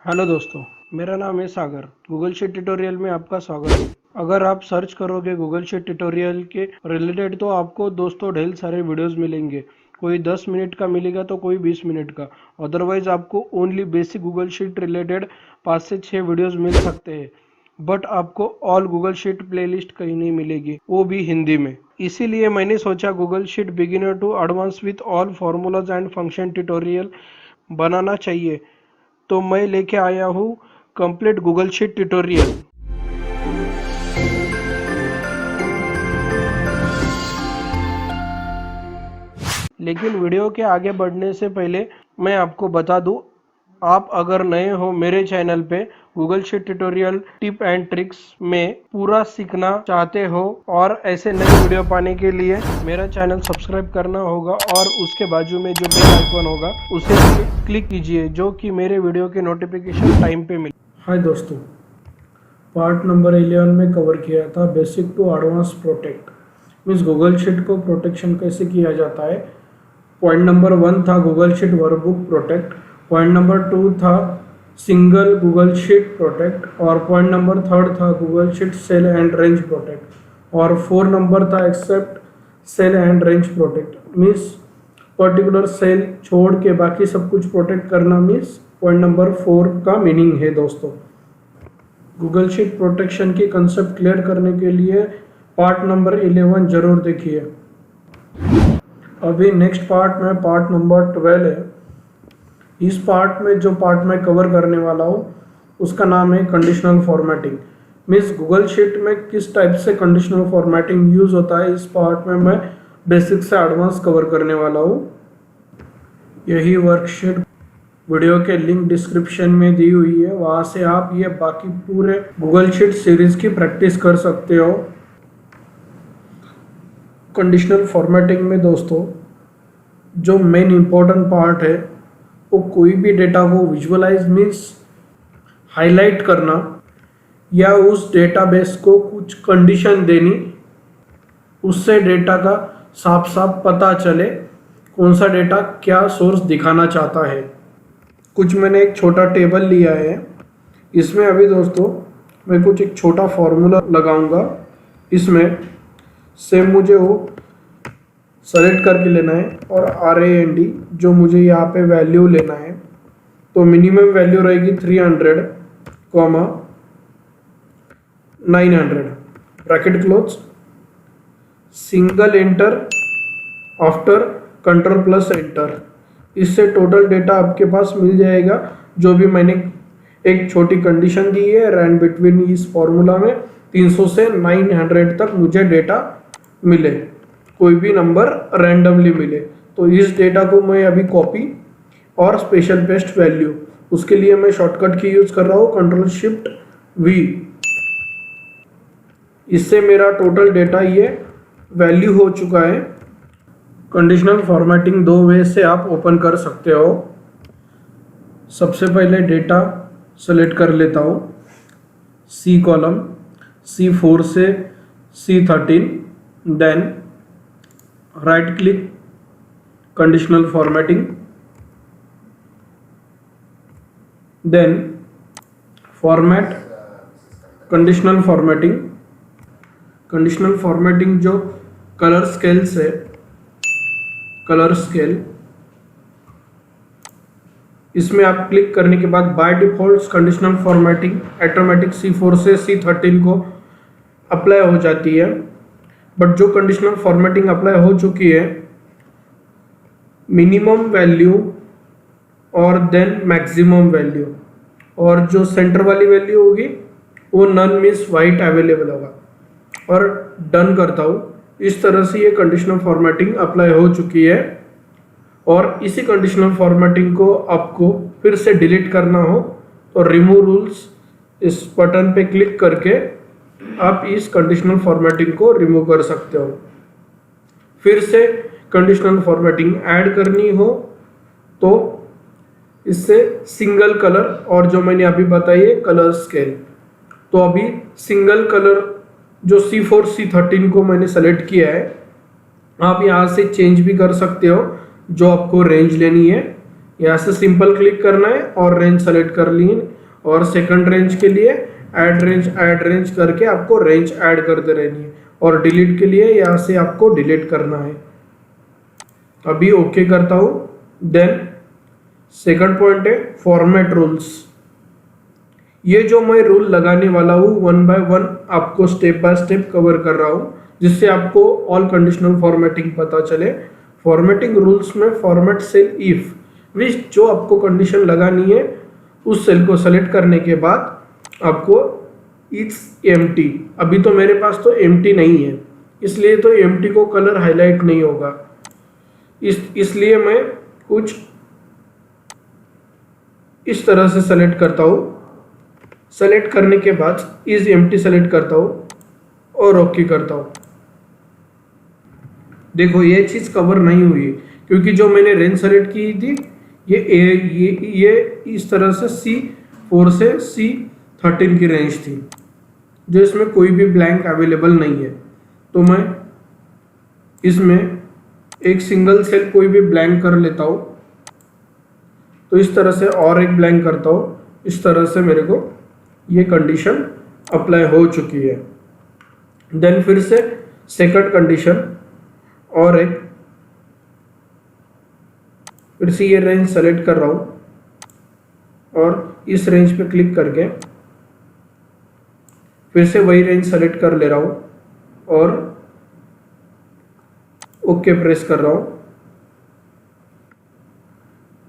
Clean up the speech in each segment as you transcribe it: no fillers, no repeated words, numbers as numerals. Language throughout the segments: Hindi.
हेलो दोस्तों, मेरा नाम है सागर। गूगल शीट ट्यूटोरियल में आपका स्वागत है। अगर आप सर्च करोगे गूगल शीट ट्यूटोरियल के रिलेटेड तो आपको दोस्तों ढेर सारे वीडियोस मिलेंगे। कोई 10 मिनट का मिलेगा तो कोई 20 मिनट का। अदरवाइज आपको only basic Google sheet related 5 से 6 वीडियोस मिल सकते हैं। बट आपको ऑल गूगल शीट प्लेलिस्ट कहीं नहीं मिलेगी, वो भी हिंदी में। इसीलिए मैंने सोचा Google sheet beginner to advance with all formulas and function tutorial बनाना चाहिए। तो मैं लेके आया हूँ कंप्लीट गूगल शीट ट्यूटोरियल। लेकिन वीडियो के आगे बढ़ने से पहले मैं आपको बता दूं, आप अगर नए हो मेरे चैनल पे Google sheet tutorial tip and tricks में पूरा सीखना चाहते हो और ऐसे नए वीडियो पाने के लिए मेरा चैनल सब्सक्राइब करना होगा और उसके बाजू में जो बेल आइकन होगा उसे क्लिक कीजिए, जो कि मेरे वीडियो के नोटिफिकेशन टाइम पे मिले। हाय दोस्तों, पार्ट नंबर 11 में कवर किया था basic to advance protect means Google sheet को प्रोटेक्शन कैसे किया जाता है। पॉइंट नंबर 1 था Google sheet workbook protect, point number 2 था सिंगल गूगल शीट प्रोटेक्ट और पॉइंट नंबर 3 था Google sheet cell and range protect और 4 नंबर था except cell and range protect means particular cell छोड़ के बाकी सब कुछ प्रोटेक्ट करना मीन्स पॉइंट नंबर 4 का मीनिंग है। दोस्तों, गूगल शीट प्रोटेक्शन की कंसेप्ट क्लियर करने के लिए पार्ट नंबर 11 जरूर देखिए। अभी नेक्स्ट पार्ट में पार्ट नंबर 12 है। इस पार्ट में जो पार्ट मैं कवर करने वाला हूँ उसका नाम है conditional formatting means Google sheet में किस टाइप से कंडीशनल फॉर्मेटिंग यूज होता है। इस पार्ट में मैं बेसिक से एडवांस कवर करने वाला हूँ। यही वर्कशीट वीडियो के लिंक डिस्क्रिप्शन में दी हुई है, वहाँ से आप ये बाकी पूरे गूगल शीट सीरीज की प्रैक्टिस कर सकते हो। कंडीशनल फॉर्मेटिंग में दोस्तों जो मेन इंपॉर्टेंट पार्ट है वो कोई भी डेटा को विजुअलाइज मीन्स हाईलाइट करना या उस डेटाबेस को कुछ कंडीशन देनी, उससे डेटा का साफ साफ पता चले कौन सा डेटा क्या सोर्स दिखाना चाहता है। कुछ मैंने एक छोटा टेबल लिया है, इसमें अभी दोस्तों मैं कुछ एक छोटा फॉर्मूला लगाऊंगा। इसमें से मुझे वो सेलेक्ट करके लेना है और RAND जो मुझे यहाँ पे वैल्यू लेना है, तो मिनिमम वैल्यू रहेगी 300, 900 bracket close, single enter after control plus enter. इससे टोटल डेटा आपके पास मिल जाएगा। जो भी मैंने एक छोटी कंडीशन दी है रैंड बिटवीन इस फॉर्मूला में 300 से 900 तक मुझे डेटा मिले, कोई भी नंबर रैंडमली मिले। तो इस डेटा को मैं अभी कॉपी और स्पेशल पेस्ट वैल्यू, उसके लिए मैं शॉर्टकट की यूज कर रहा हूँ Ctrl+Shift+V। इससे मेरा टोटल डेटा ये वैल्यू हो चुका है। कंडीशनल फॉर्मेटिंग दो वे से आप ओपन कर सकते हो। सबसे पहले डेटा सेलेक्ट कर लेता हूँ, C कॉलम C4 से C13, then right click conditional formatting, then format conditional formatting. Conditional formatting जो कलर स्केल से कलर स्केल, इसमें आप क्लिक करने के बाद by default conditional formatting automatic C4 से C13 को अप्लाई हो जाती है। बट जो कंडीशनल फॉर्मेटिंग अप्लाई हो चुकी है, मिनिमम वैल्यू और देन मैक्सिमम वैल्यू, और जो सेंटर वाली वैल्यू होगी वो नन मीन्स वाइट अवेलेबल होगा, और डन करता हूँ। इस तरह से ये कंडीशनल फॉर्मेटिंग अप्लाई हो चुकी है। और इसी कंडीशनल फॉर्मेटिंग को आपको फिर से डिलीट करना हो तो रिमूव रूल्स इस बटन पे क्लिक करके आप इस कंडीशनल फॉर्मेटिंग को रिमूव कर सकते हो। फिर से कंडीशनल फॉर्मेटिंग ऐड करनी हो तो इससे सिंगल कलर और जो मैंने अभी बताई है कलर स्केल, तो अभी सिंगल कलर जो C4 C13 को मैंने सेलेक्ट किया है, आप यहाँ से चेंज भी कर सकते हो जो आपको रेंज लेनी है। यहाँ से सिंपल क्लिक करना है और रेंज सेलेक्ट कर ली, और सेकंड रेंज के लिए ऐड रेंज करके आपको रेंज ऐड करते रहनी है, और डिलीट के लिए यहाँ से आपको डिलीट करना है। अभी ओके करता हूँ। देन सेकंड पॉइंट है फॉर्मेट रूल्स। ये जो मैं रूल लगाने वाला हूँ 1 बाय 1 आपको स्टेप बाय स्टेप कवर कर रहा हूँ, जिससे आपको ऑल कंडीशनल फॉर्मेटिंग पता चले। फॉर्मेटिंग रूल्स में फॉर्मेट सेल इफ, विच जो आपको कंडीशन लगानी है उस सेल को सेलेक्ट करने के बाद आपको इट्स एम्प्टी, अभी तो मेरे पास तो एम्प्टी नहीं है इसलिए तो एम्प्टी को कलर हाईलाइट नहीं होगा, इसलिए मैं कुछ इस तरह से सेलेक्ट करता हूँ। सेलेक्ट करने के बाद इज एम्प्टी सेलेक्ट करता हूँ और ओके करता हूँ। देखो ये चीज़ कवर नहीं हुई क्योंकि जो मैंने रेंज सेलेक्ट की थी ये इस तरह से C4 से C13 की रेंज थी, जो इसमें कोई भी ब्लैंक अवेलेबल नहीं है। तो मैं इसमें एक सिंगल सेल कोई भी ब्लैंक कर लेता हूँ, तो इस तरह से और एक ब्लैंक करता हूँ। इस तरह से मेरे को ये कंडीशन अप्लाई हो चुकी है। देन फिर से सेकंड कंडीशन और एक, फिर से ये रेंज सेलेक्ट कर रहा हूँ और इस रेंज पे क्लिक करके फिर से वही रेंज सेलेक्ट कर ले रहा हूँ और ओके प्रेस कर रहा हूँ।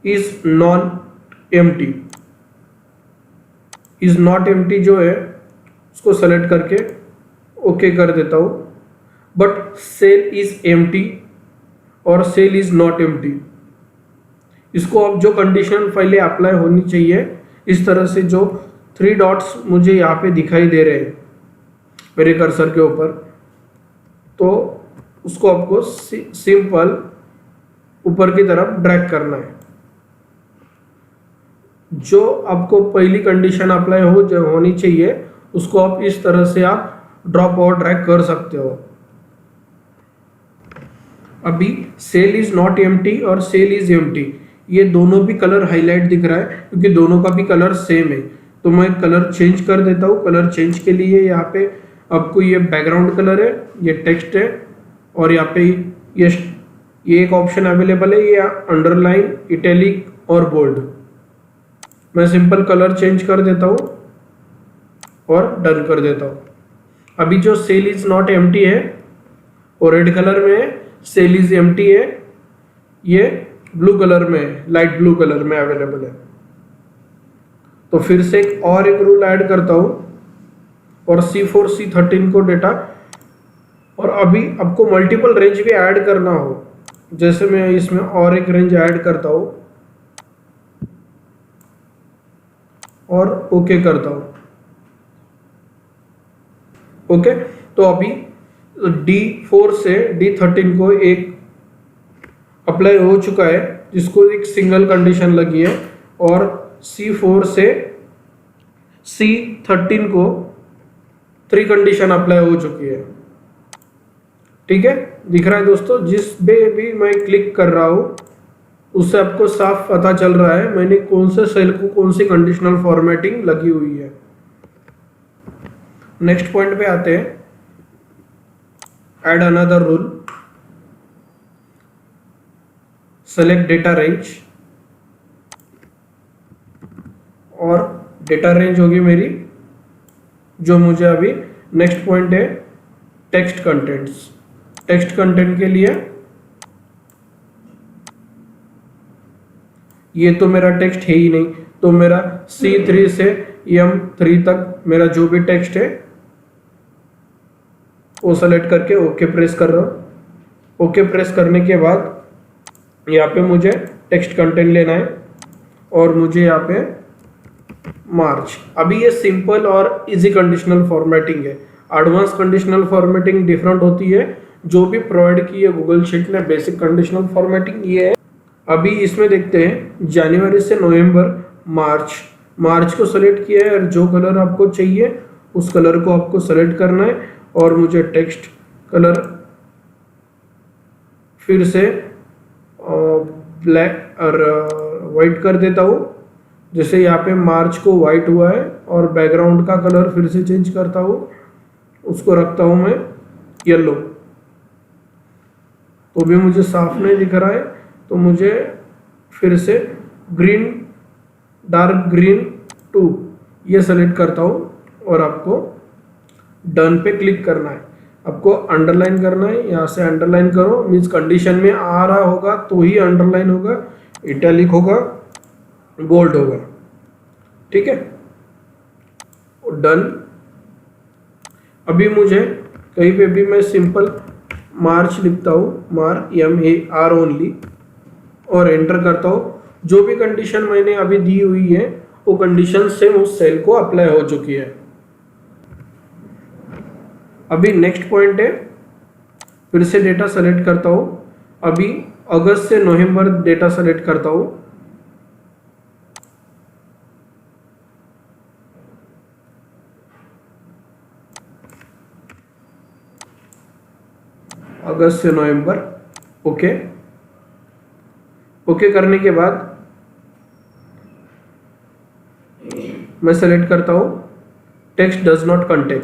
Is not empty, is not empty जो है उसको सेलेक्ट करके ओके कर देता हूँ। बट सेल इज एम्प्टी और सेल इज नॉट एम्प्टी, इसको अब जो कंडीशन पहले अप्लाई होनी चाहिए, इस तरह से जो 3 डॉट्स मुझे यहाँ पे दिखाई दे रहे हैं मेरे कर्सर के ऊपर, तो उसको आपको सिंपल ऊपर की तरफ ड्रैग करना है। जो आपको पहली कंडीशन अप्लाई होनी चाहिए उसको आप इस तरह से आप ड्रॉप और ड्रैग कर सकते हो। अभी सेल इज नॉट एम्प्टी और सेल इज एम्प्टी, ये दोनों भी कलर हाईलाइट दिख रहा है क्योंकि दोनों का भी कलर सेम है। तो मैं कलर चेंज कर देता हूँ। कलर चेंज के लिए यहाँ पे आपको ये बैकग्राउंड कलर है, ये टेक्स्ट है, और यहाँ पे ये एक ऑप्शन अवेलेबल है, ये अंडरलाइन, इटैलिक और बोल्ड। मैं सिंपल कलर चेंज कर देता हूँ और डन कर देता हूँ। अभी जो सेल इज नॉट एम्प्टी है वो रेड कलर में है, सेल इज एम्प्टी है ये ब्लू कलर में, लाइट ब्लू कलर में अवेलेबल है। तो फिर से एक रूल ऐड करता हूं और C4 C13 को डेटा, और अभी आपको मल्टीपल रेंज भी ऐड करना हो, जैसे मैं इसमें और एक रेंज ऐड करता हूं और ओके करता हूं। ओके, तो अभी D4 से D13 को एक अप्लाई हो चुका है, जिसको एक सिंगल कंडीशन लगी है, और C4 से C13 को 3 कंडीशन अप्लाई हो चुकी है। ठीक है, दिख रहा है दोस्तों? जिस पे भी मैं क्लिक कर रहा हूं उससे आपको साफ पता चल रहा है मैंने कौन से सेल को कौन सी कंडीशनल फॉर्मेटिंग लगी हुई है। नेक्स्ट पॉइंट पे आते हैं, add another rule. Select data range, और डेटा रेंज होगी मेरी, जो मुझे अभी नेक्स्ट पॉइंट है टेक्स्ट कंटेंट्स। टेक्स्ट कंटेंट के लिए ये तो मेरा टेक्स्ट है ही नहीं, तो मेरा C3 से M3 तक मेरा जो भी टेक्स्ट है वो सेलेक्ट करके ओके प्रेस कर रहा हूँ। ओके प्रेस करने के बाद यहाँ पे मुझे टेक्स्ट कंटेंट लेना है और मुझे यहाँ पे मार्च। अभी ये सिंपल और इजी कंडीशनल फॉर्मेटिंग है। एडवांस कंडीशनल फॉर्मेटिंग डिफरेंट होती है, जो भी प्रोवाइड की है गूगल शीट ने बेसिक कंडीशनल फॉर्मेटिंग ये है। अभी इसमें देखते हैं जनवरी से नवंबर, मार्च को सेलेक्ट किया है, और जो कलर आपको चाहिए उस कलर को आपको सेलेक्ट करना है, और मुझे टेक्स्ट कलर फिर से ब्लैक और वाइट कर देता हूँ। जैसे यहाँ पे मार्च को वाइट हुआ है और बैकग्राउंड का कलर फिर से चेंज करता हूँ, उसको रखता हूँ मैं येलो। तो भी मुझे साफ नहीं दिख रहा है, तो मुझे फिर से ग्रीन, डार्क ग्रीन 2 ये सेलेक्ट करता हूँ और आपको डन पे क्लिक करना है। आपको अंडरलाइन करना है, यहाँ से अंडरलाइन करो, मीन्स कंडीशन में आ रहा होगा तो ही अंडरलाइन होगा, इटैलिक होगा, बोल्ड होगा, ठीक है। डन। अभी मुझे कहीं पे भी मैं सिंपल मार्च लिखता हूँ, MAR ओनली, और एंटर करता हूँ। जो भी कंडीशन मैंने अभी दी हुई है वो कंडीशन सेम उस सेल को अप्लाई हो चुकी है। अभी नेक्स्ट पॉइंट है, फिर से डेटा सेलेक्ट करता हूँ। अभी अगस्त से नवंबर डेटा सेलेक्ट करता हूँ। अगस्त से नवंबर, ओके। ओके करने के बाद मैं सेलेक्ट करता हूँ टेक्स्ट डज नॉट कंटेन।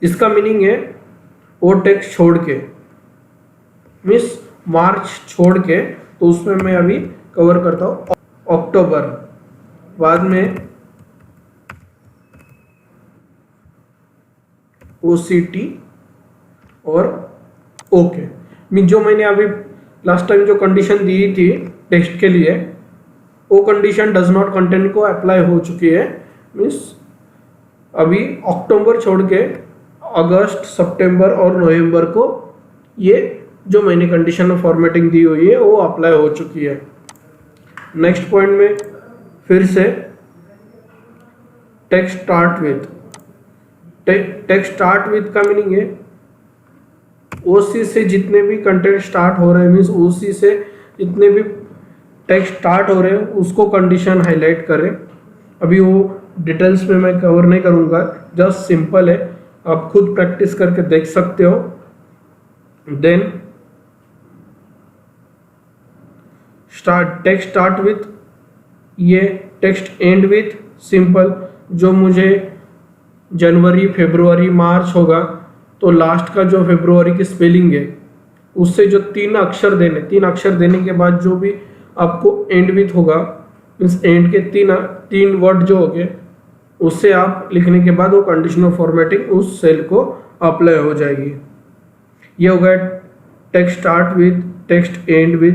इसका मीनिंग है वो टेक्स्ट छोड़ के, मीन्स मार्च छोड़ के, तो उसमें मैं अभी कवर करता हूँ अक्टूबर, बाद में OCT और ओके। मीन जो मैंने अभी लास्ट टाइम जो कंडीशन दी थी टेक्स्ट के लिए, वो कंडीशन डज नॉट कंटेन को अप्लाई हो चुकी है। मीन्स अभी अक्टूबर छोड़ के अगस्त, सितंबर और नवंबर को ये जो मैंने कंडीशन में फॉर्मेटिंग दी हुई है वो अप्लाई हो चुकी है। नेक्स्ट पॉइंट में फिर से text start with, text start with का मीनिंग है OC से जितने भी कंटेंट स्टार्ट हो रहे हैं, मीन्स OC से जितने भी टेक्स्ट स्टार्ट हो रहे हैं उसको कंडीशन हाईलाइट करें। अभी वो डिटेल्स में मैं कवर नहीं करूँगा, जस्ट सिंपल है, आप खुद प्रैक्टिस करके देख सकते हो। देन टेक्स्ट स्टार्ट विथ, ये टेक्स्ट एंड विथ सिंपल, जो मुझे जनवरी, फरवरी, मार्च होगा तो लास्ट का जो फरवरी की स्पेलिंग है उससे जो 3 अक्षर देने के बाद जो भी आपको एंड विथ होगा, मीन्स एंड के 3 वर्ड जो हो गए उससे आप लिखने के बाद वो कंडीशनल फॉर्मेटिंग उस सेल को अप्लाई हो जाएगी। ये हो गया text start with, text end with,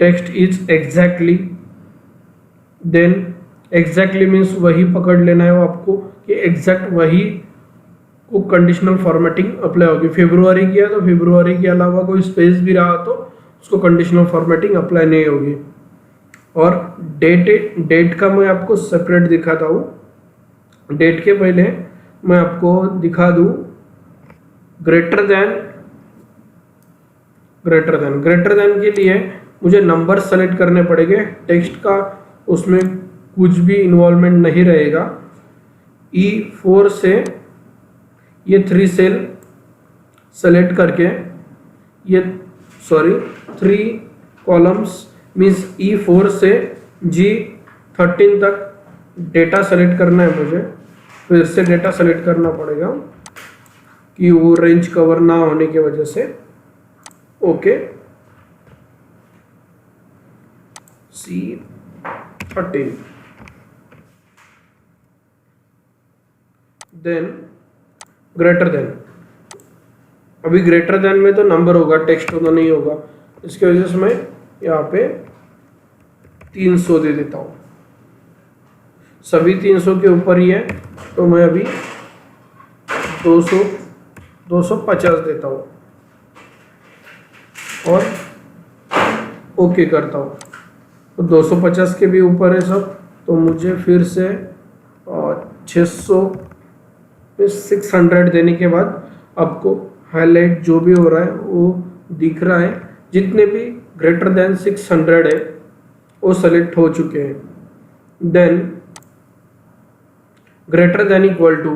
text is exactly. Then exactly means वही पकड़ लेना है वो आपको कि एग्जैक्ट वही को कंडीशनल फॉर्मेटिंग अप्लाई होगी। फरवरी किया तो फरवरी के अलावा कोई स्पेस भी रहा तो उसको कंडीशनल फॉर्मेटिंग अप्लाई नहीं होगी। और डेट का मैं आपको सेपरेट दिखाता हूँ। डेट के पहले मैं आपको दिखा दूँ ग्रेटर देन के लिए मुझे नंबर सेलेक्ट करने पड़ेंगे। टेक्स्ट का उसमें कुछ भी इन्वॉल्वमेंट नहीं रहेगा। E4 से ये 3 सेल सेलेक्ट करके, ये 3 कॉलम्स मीन्स E4 से G13 तक डेटा सेलेक्ट करना है मुझे। फिर से डेटा सेलेक्ट करना पड़ेगा कि वो रेंज कवर ना होने की वजह से। Okay, C13, then greater then. अभी ग्रेटर देन में तो नंबर होगा, टेक्स्ट तो नहीं होगा, इसकी वजह से मैं यहाँ पे 300 दे देता हूँ। सभी 300 के ऊपर ही है तो मैं अभी 250 देता हूँ और ओके करता हूँ। तो 250 के भी ऊपर है सब, तो मुझे फिर से 600 देने के बाद आपको हाईलाइट जो भी हो रहा है वो दिख रहा है। जितने भी ग्रेटर देन 600 है वो सेलेक्ट हो चुके हैं। Then greater than equal to,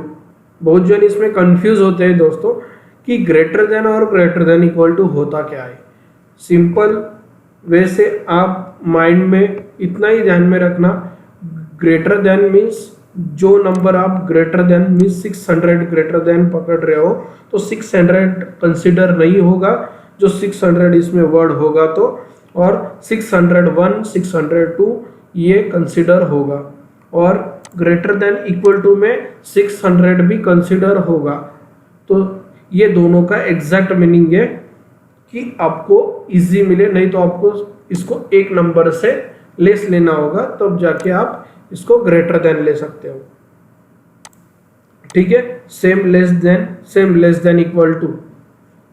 बहुत जन इसमें कंफ्यूज होते हैं दोस्तों कि ग्रेटर देन और ग्रेटर देन इक्वल टू होता क्या है। सिंपल वैसे आप माइंड में इतना ही ध्यान में रखना, ग्रेटर देन मीन्स जो नंबर आप greater than means 600 greater than पकड़ रहे हो तो 600 कंसिडर नहीं होगा, जो 600 इसमें वर्ड होगा तो, और 601 602 ये कंसिडर होगा, और ग्रेटर देन इक्वल टू में 600 भी कंसिडर होगा। तो ये दोनों का एग्जैक्ट मीनिंग है कि आपको इजी मिले, नहीं तो आपको इसको एक नंबर से लेस लेना होगा, तब जाके आप इसको ग्रेटर देन ले सकते हो। ठीक है, same less than equal to,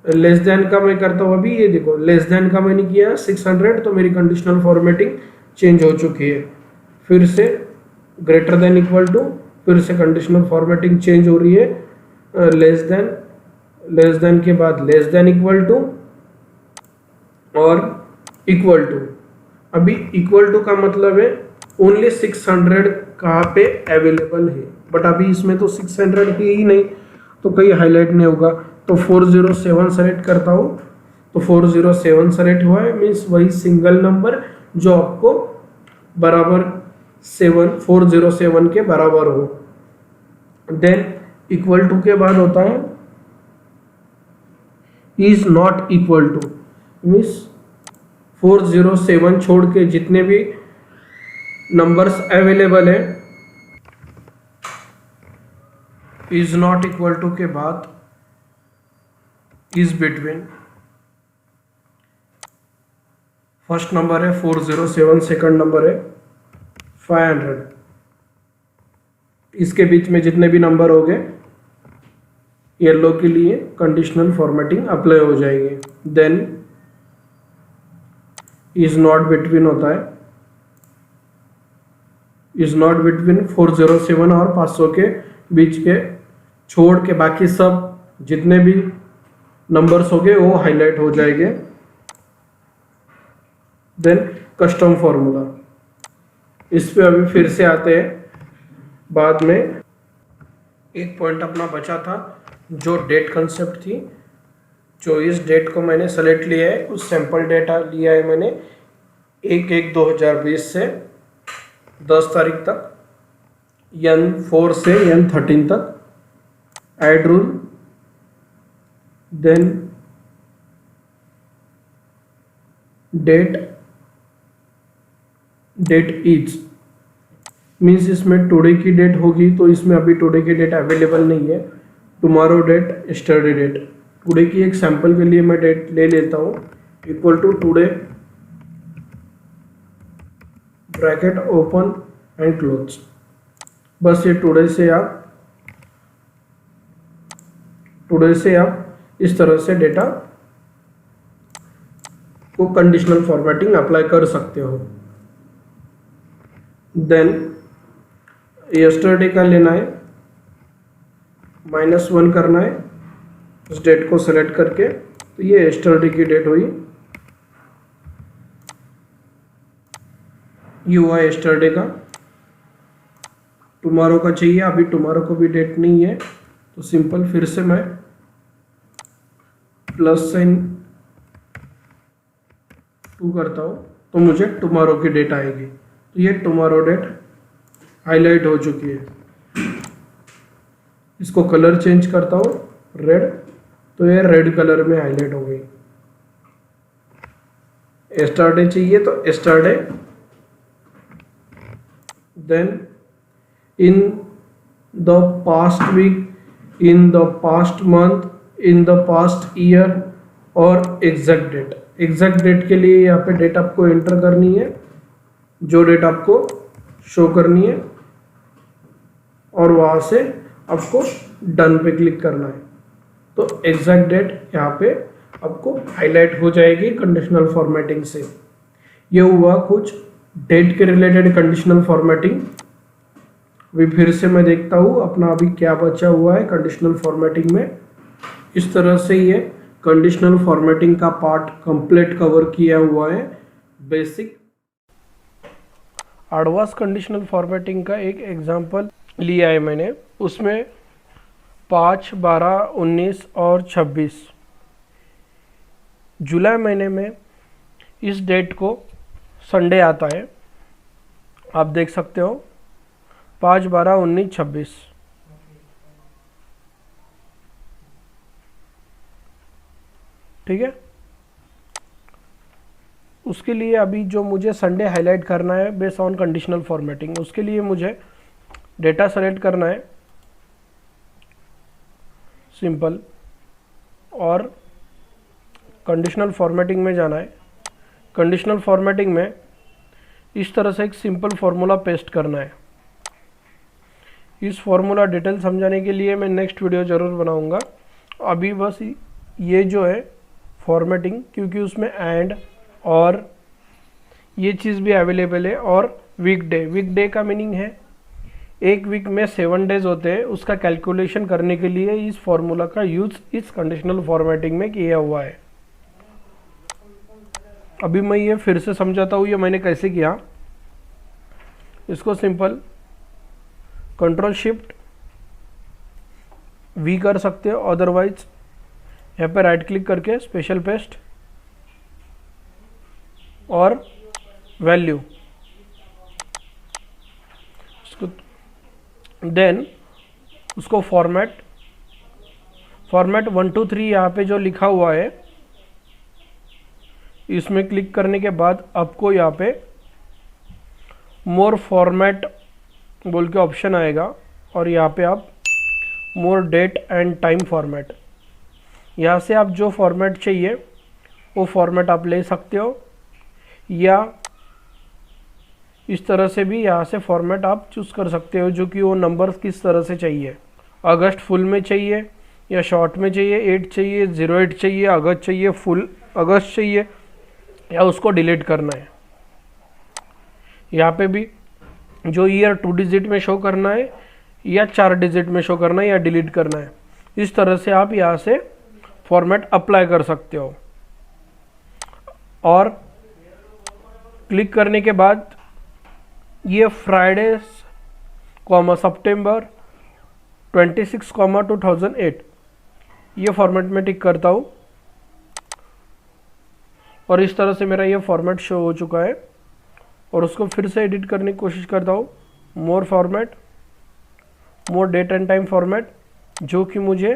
less than का मैं करता हूँ अभी, ये देखो लेस देन का मैंने किया 600 तो मेरी कंडीशनल फॉर्मेटिंग चेंज हो चुकी है। फिर से ग्रेटर देन इक्वल टू, फिर से कंडीशनल फॉर्मेटिंग चेंज हो रही है। लेस देन के बाद लेस देन इक्वल टू और इक्वल टू। अभी इक्वल टू का मतलब है ओनली 600 कहाँ पे अवेलेबल है, बट अभी इसमें तो 600 है ही नहीं, तो कहीं हाईलाइट नहीं होगा। तो 407 सेलेक्ट करता हूँ, तो 407 सेलेक्ट हुआ है, मीन्स वही सिंगल नंबर जो आपको बराबर 407 के बराबर हो। देन इक्वल टू के बाद होता है is not equal to, means 407 छोड़ के जितने भी नंबर्स अवेलेबल है, इज नॉट इक्वल टू के बाद इज बिटवीन, फर्स्ट नंबर है 407, सेकंड नंबर है 500, इसके बीच में जितने भी नंबर हो गए येलो के लिए कंडीशनल फॉर्मेटिंग अप्लाई हो जाएगी। देन इज नॉट बिटवीन होता है, इज नॉट बिटवीन 407 और 500 के बीच के छोड़ के बाकी सब जितने भी नंबर्स हो गए वो हाईलाइट हो जाएंगे। देन कस्टम फॉर्मूला, इस पे अभी फिर से आते हैं बाद में। एक पॉइंट अपना बचा था जो डेट कंसेप्ट थी, जो इस डेट को मैंने सेलेक्ट लिया है, उस सैंपल डेटा लिया है मैंने 1/1/2020 से 10 तारीख तक, N4 से N13 तक, add rule, then date is means इसमें टुडे की डेट होगी, तो इसमें अभी टुडे की डेट अवेलेबल नहीं है। Tomorrow date, yesterday date, today की एक सैंपल के लिए मैं डेट ले लेता हूँ, equal to today bracket open and close. बस ये टुडे से आप इस तरह से डेटा को कंडीशनल फॉर्मेटिंग अप्लाई कर सकते हो। देन यस्टरडे का लेना है, -1 करना है उस डेट को सेलेक्ट करके, तो ये यस्टरडे की डेट हुई, ये हुआ यस्टरडे का। टुमारो का चाहिए, अभी टुमारो को भी डेट नहीं है, तो सिंपल फिर से मैं +2 करता हूँ तो मुझे टुमारो की डेट आएगी। तो ये टुमारो डेट हाईलाइट हो चुकी है। इसको कलर चेंज करता हूँ रेड, तो ये रेड कलर में हाईलाइट हो गई। यस्टरडे चाहिए तो yesterday, then in the past week, in the past month, in the past year और एग्जैक्ट डेट। एग्जैक्ट डेट के लिए यहाँ पे डेट आपको एंटर करनी है, जो डेट आपको शो करनी है, और वहाँ से आपको डन पे क्लिक करना है। तो एग्जैक्ट डेट यहाँ पे आपको हाईलाइट हो जाएगी कंडीशनल फॉर्मेटिंग से। ये हुआ कुछ डेट के रिलेटेड कंडीशनल फॉर्मेटिंग। अभी फिर से मैं देखता हूँ अपना अभी क्या बचा हुआ है कंडीशनल फॉर्मेटिंग में। इस तरह से ये कंडीशनल फॉर्मेटिंग का पार्ट कंप्लीट कवर किया हुआ है। बेसिक एडवांस कंडीशनल फॉर्मेटिंग का एक एग्जांपल लिया है मैंने, उसमें 5, 12, 19 और 26 जुलाई महीने में इस डेट को संडे आता है, आप देख सकते हो 5/12/1926। ठीक है, उसके लिए अभी जो मुझे संडे हाईलाइट करना है बेस्ड ऑन कंडीशनल फॉर्मेटिंग, उसके लिए मुझे डेटा सेलेक्ट करना है सिंपल, और कंडीशनल फॉर्मेटिंग में जाना है। कंडीशनल फॉर्मेटिंग में इस तरह से एक सिंपल फार्मूला पेस्ट करना है। इस फार्मूला डिटेल समझाने के लिए मैं नेक्स्ट वीडियो ज़रूर बनाऊंगा। अभी बस ये जो है फॉर्मेटिंग, क्योंकि उसमें एंड और ये चीज़ भी अवेलेबल है, और वीकडे का मीनिंग है एक वीक में 7 डेज होते हैं, उसका कैलकुलेशन करने के लिए इस फॉर्मूला का यूज इस कंडीशनल फॉर्मेटिंग में किया हुआ है। अभी मैं ये फिर से समझाता हूँ ये मैंने कैसे किया। इसको सिंपल Ctrl+Shift+V कर सकते हो, अदरवाइज यहाँ पे राइट क्लिक करके स्पेशल पेस्ट और वैल्यू, देन उसको फॉर्मेट 1 2 3 यहाँ पे जो लिखा हुआ है इसमें क्लिक करने के बाद आपको यहाँ पे मोर फॉर्मेट बोल के ऑप्शन आएगा, और यहाँ पे आप मोर डेट एंड टाइम फॉर्मेट, यहाँ से आप जो फॉर्मेट चाहिए वो फॉर्मेट आप ले सकते हो, या इस तरह से भी यहाँ से फॉर्मेट आप चूज़ कर सकते हो, जो कि वो नंबर्स किस तरह से चाहिए, अगस्त फुल में चाहिए या शॉर्ट में चाहिए, 8 चाहिए, 08 चाहिए, अगस्त चाहिए, फुल अगस्त चाहिए, या उसको डिलीट करना है। यहाँ पे भी जो ईयर 2 डिजिट में शो करना है या 4 डिजिट में शो करना है या डिलीट करना है, इस तरह से आप यहाँ से फॉर्मेट अप्लाई कर सकते हो। और क्लिक करने के बाद ये फ्राइडे सितंबर 26 2008 ये फॉर्मेट में टिक करता हूँ, और इस तरह से मेरा ये फॉर्मेट शो हो चुका है। और उसको फिर से एडिट करने की कोशिश करता हूँ, more format, more date and time format, जो कि मुझे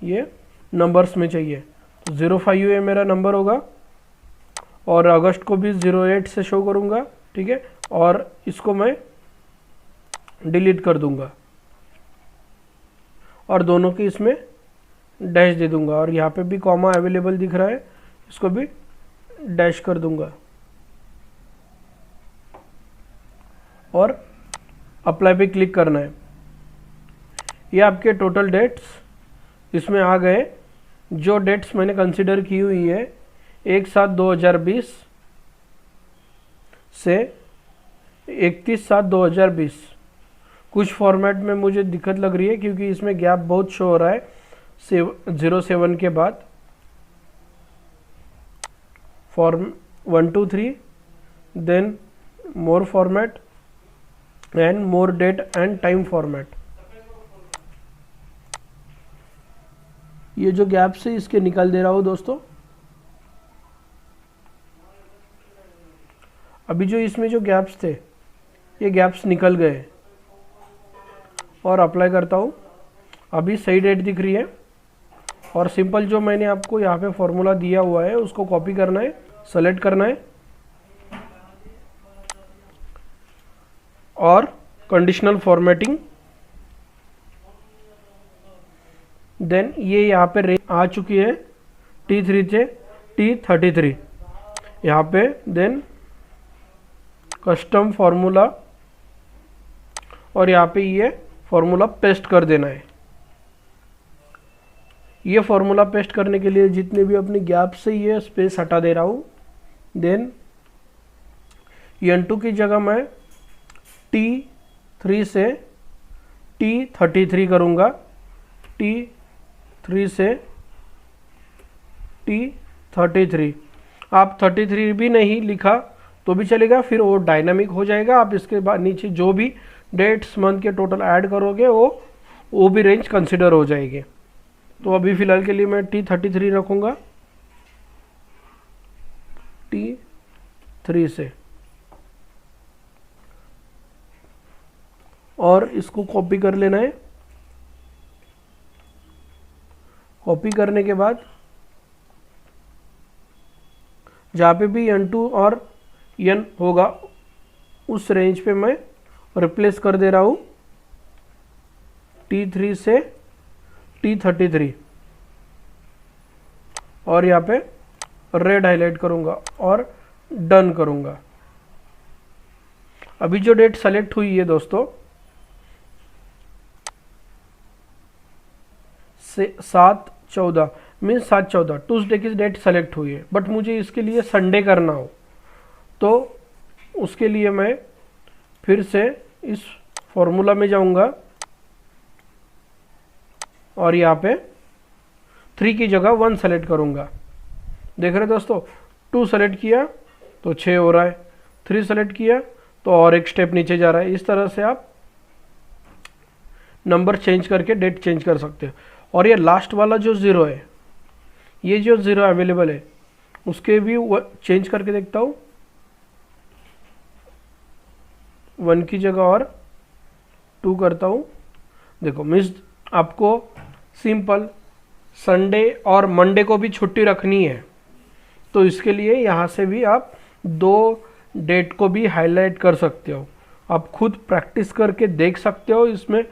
ये नंबर्स में चाहिए। तो 05 ये मेरा नंबर होगा, और अगस्त को भी 08 से शो करूँगा। ठीक है, और इसको मैं डिलीट कर दूँगा और दोनों की इसमें डैश दे दूँगा, और यहाँ पे भी कॉमा अवेलेबल दिख रहा है, इसको भी डैश कर दूँगा और अप्लाई पे क्लिक करना है। ये आपके टोटल डेट्स इसमें आ गए। जो डेट्स मैंने कंसिडर की हुई है 1/7/2020 से 31/7/2020। कुछ फॉर्मेट में मुझे दिक्कत लग रही है क्योंकि इसमें गैप बहुत शो हो रहा है 07 के बाद। Form 1 2 3 then more format and more date and time format. ये जो गैप्स है इसके निकाल दे रहा हूँ दोस्तों। अभी जो इसमें जो गैप्स थे ये गैप्स निकल गए और अप्लाई करता हूँ। अभी सही डेट दिख रही है और सिंपल जो मैंने आपको यहाँ पे फॉर्मूला दिया हुआ है उसको कॉपी करना है, सेलेक्ट करना है और कंडीशनल फॉर्मेटिंग। देन ये यहाँ पे रेंज आ चुकी है T3 से T33 यहाँ पे। देन कस्टम फार्मूला और यहाँ पे ये फार्मूला पेस्ट कर देना है। ये फार्मूला पेस्ट करने के लिए जितने भी अपनी गैप से ये स्पेस हटा दे रहा हूँ। देन N2 की जगह मैं T3 से T33 करूँगा, T3 से T33। आप 33 भी नहीं लिखा तो भी चलेगा, फिर वो डायनामिक हो जाएगा। आप इसके बाद नीचे जो भी डेट्स मंथ के टोटल ऐड करोगे वो भी रेंज कंसिडर हो जाएगी। तो अभी फ़िलहाल के लिए मैं T33 रखूँगा, T 3 से, और इसको कॉपी कर लेना है। कॉपी करने के बाद जहाँ पे भी N2 और N होगा उस रेंज पे मैं रिप्लेस कर दे रहा हूँ T3 से T33, और यहाँ पे रेड हाईलाइट करूँगा और डन करूँगा। अभी जो डेट सेलेक्ट हुई है दोस्तों 7/14 मीन्स 7/14 ट्यूसडे की डेट सेलेक्ट हुई है, बट मुझे इसके लिए संडे करना हो तो उसके लिए मैं फिर से इस फॉर्मूला में जाऊंगा और यहाँ पे 3 की जगह 1 सेलेक्ट करूंगा। देख रहे दोस्तों, 2 सेलेक्ट किया तो 6 हो रहा है, 3 सेलेक्ट किया तो और एक स्टेप नीचे जा रहा है। इस तरह से आप नंबर चेंज करके डेट चेंज कर सकते हो। और ये लास्ट वाला जो 0 है, ये जो 0 अवेलेबल है उसके भी चेंज करके देखता हूँ, 1 की जगह और 2 करता हूँ। देखो मिस, आपको सिंपल संडे और मंडे को भी छुट्टी रखनी है तो इसके लिए यहाँ से भी आप 2 डेट को भी हाईलाइट कर सकते हो। आप खुद प्रैक्टिस करके देख सकते हो, इसमें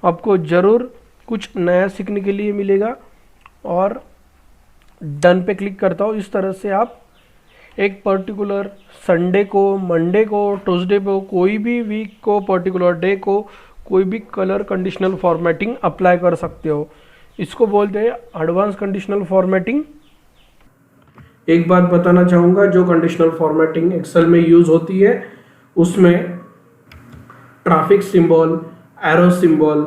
आपको ज़रूर कुछ नया सीखने के लिए मिलेगा। और डन पे क्लिक करता हूँ। इस तरह से आप एक पर्टिकुलर संडे को, मंडे को, ट्यूसडे को, कोई भी वीक को, पर्टिकुलर डे को कोई भी कलर कंडीशनल फॉर्मेटिंग अप्लाई कर सकते हो। इसको बोलते हैं एडवांस कंडीशनल फॉर्मेटिंग। एक बात बताना चाहूँगा, जो कंडीशनल फॉर्मेटिंग एक्सेल में यूज़ होती है उसमें ट्रैफिक सिंबल, एरो सिंबल,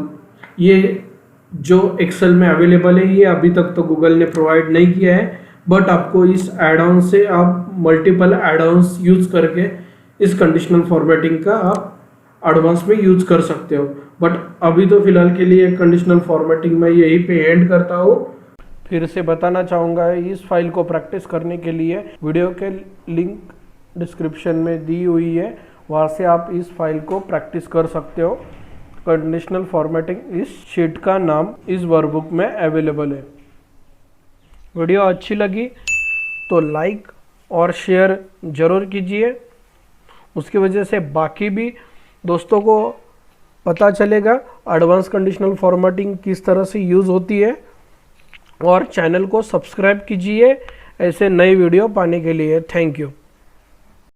ये जो एक्सेल में अवेलेबल है ये अभी तक तो गूगल ने प्रोवाइड नहीं किया है, बट आपको इस एड ऑन से आप मल्टीपल एड ऑन्स यूज़ करके इस कंडीशनल फॉर्मेटिंग का आप एडवांस में यूज़ कर सकते हो। बट अभी तो फिलहाल के लिए कंडीशनल फॉर्मेटिंग मैं यहीं पे एंड करता हूँ। फिर से बताना चाहूँगा, इस फाइल को प्रैक्टिस करने के लिए वीडियो के लिंक डिस्क्रिप्शन में दी हुई है, वहाँ से आप इस फाइल को प्रैक्टिस कर सकते हो। कंडीशनल फॉर्मेटिंग इस शीट का नाम इस वर्कबुक में अवेलेबल है। वीडियो अच्छी लगी तो लाइक और शेयर ज़रूर कीजिए, उसकी वजह से बाकी भी दोस्तों को पता चलेगा एडवांस कंडीशनल फॉर्मेटिंग किस तरह से यूज़ होती है। और चैनल को सब्सक्राइब कीजिए ऐसे नए वीडियो पाने के लिए। Thank you.